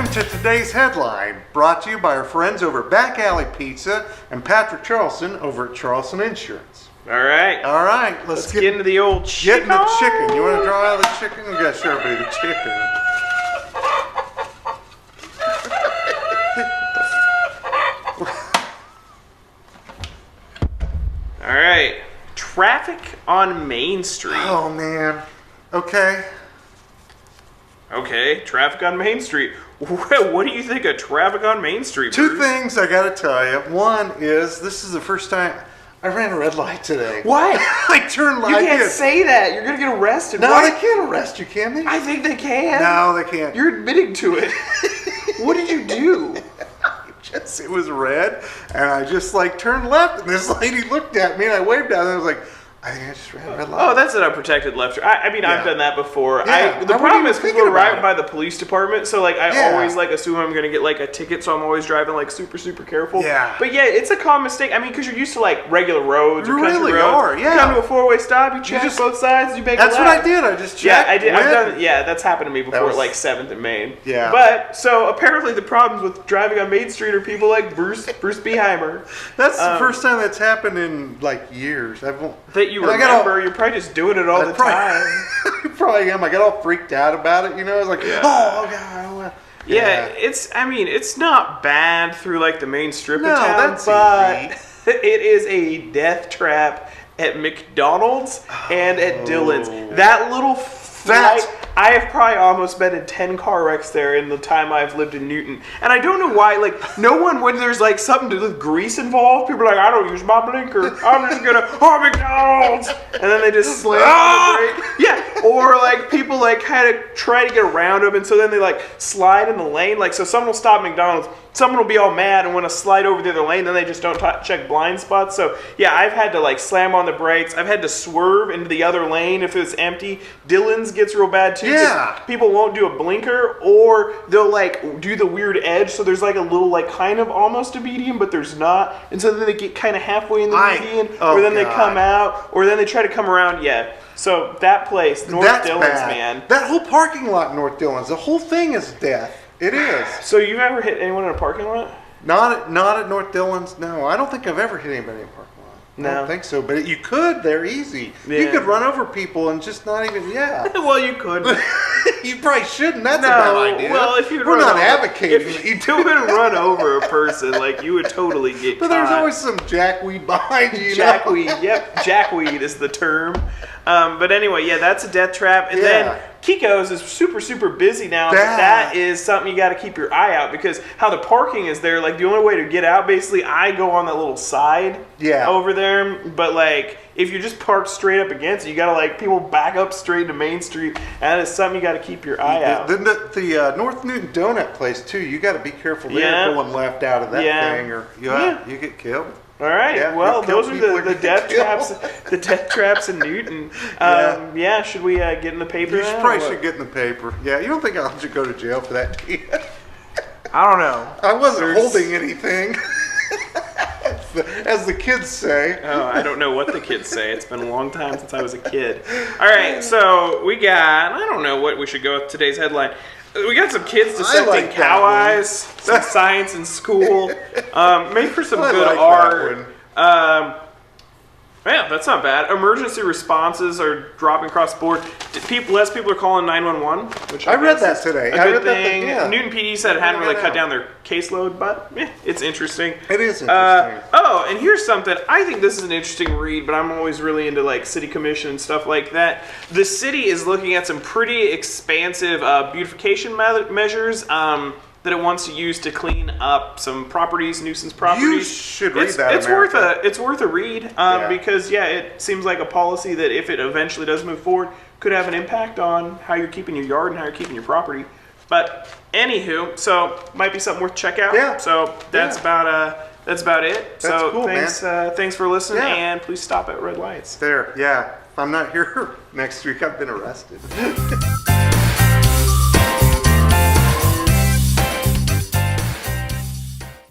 Welcome to today's headline, brought to you by our friends over at Back Alley Pizza and Patrick Charleston over at Charleston Insurance. All right. All right, let's get into the old chicken. Get into the chicken. You want to draw out the chicken? We got to show everybody the chicken. All right. Traffic on Main Street. Oh, man. Okay. Okay, traffic on Main Street. What do you think of traffic on Main Street, Two Bruce? things I got to tell you. One is, this is the first time I ran a red light today. What? I turned light. You can't say that. You're going to get arrested. No, Why? they can't arrest you, can they? I think they can. No, they can't. You're admitting to it. What did you do? It was red, and I just like turned left, and this lady looked at me, and I waved at her, and I was like, I think I just ran a red light. Oh, that's an unprotected left. I mean, I've Yeah. done that before. Yeah, The I wasn't problem even is because thinking we're about right it. by the police department, so like I Yeah. always like assume I'm gonna get like a ticket, so I'm always driving like super careful. Yeah. But yeah, it's a common mistake. I mean, because you're used to like regular roads or You country really roads. are, yeah. You come to a four-way stop, you check both sides, you make That's a what I left. did. I just Yeah, checked. I did. I've went. done. Yeah, that's happened to me before, was- at like 7th and Main. Yeah. But so apparently the problems with driving on Main Street are people like Bruce Beheimer. That's the first time that's happened in like years. That you and I got remember. You're probably just doing it all the time. I probably am. I got all freaked out about it. You know, I was like, Yeah. oh god. Yeah, it's not bad through like the main strip No, of town, that's but it is a death trap at McDonald's and at Dillon's. That little flight, I have probably almost been in 10 car wrecks there in the time I've lived in Newton. And I don't know why, like, no one, when there's like something to do with grease involved, people are like, I don't use my blinker. I'm just gonna, oh, McDonald's! And then they just slam on the brake. Yeah, or like people like kind of try to get around them, and so then they like slide in the lane. Like, so someone will stop McDonald's, someone will be all mad and want to slide over the other lane, then they just don't check blind spots. So yeah, I've had to like slam on the brakes. I've had to swerve into the other lane if it's empty. Dillon's gets real bad too. 'Cause Yeah. people won't do a blinker, or they'll like do the weird edge. So there's like a little like kind of almost a median, but there's not. And so then they get kind of halfway in the median, or then they come out, or then they try to come around. Yeah. So that place, North That's Dillon's, bad. man. That whole parking lot, in North Dillon's, the whole thing is death. It is. So you've ever hit anyone in a parking lot? Not at North Dillon's. No, I don't think I've ever hit anybody in a parking lot. I No. don't think so. But you could. They're easy. You Yeah. could run over people and just not even. Yeah. Well, you could. You probably shouldn't. That's a bad idea. Well, if you We're not advocating. if you do run over a person, like you would totally get But caught. there's always some jackweed behind you. jackweed. Yep, jackweed is the term. But anyway, yeah, that's a death trap. And Yeah. then Kiko's is super busy now. But that is something you got to keep your eye out, because how the parking is there, like the only way to get out, basically, I go on that little side over there. But like, if you just park straight up against it, you got to like people back up straight to Main Street. And that is something you got to keep your eye out. The North Newton Donut place too. You got to be careful there going left out of that thing, or you get killed. All right. Yeah, well, kill those are people or the get death killed. traps. The death traps in Newton. Yeah. Should we get in the paper? You now, probably or should get in the paper. Yeah, you don't think I should go to jail for that, do you? I don't know. I wasn't holding anything, as the kids say. Oh, I don't know what the kids say. It's been a long time since I was a kid. All right, so we got, I don't know what we should go with today's headline. We got some kids dissecting like cow that one. eyes, some science in school, maybe for some I good like that art. Yeah, that's not bad. Emergency responses are dropping across the board. Less people are calling 911, which I read guess that is today. A I good read that thing. thing, yeah. Newton PD said it hadn't really that cut out. down their caseload, but it's interesting. It is interesting. And here's something. I think this is an interesting read, but I'm always really into like city commission and stuff like that. The city is looking at some pretty expansive beautification measures that it wants to use to clean up some properties, nuisance properties. You should read that, It's America. worth a read because it seems like a policy that if it eventually does move forward, could have an impact on how you're keeping your yard and how you're keeping your property. But anywho, so might be something worth check out. Yeah. So that's about it. So cool, thanks for listening, Yeah. and please stop at red lights. There, yeah. If I'm not here next week, I've been arrested.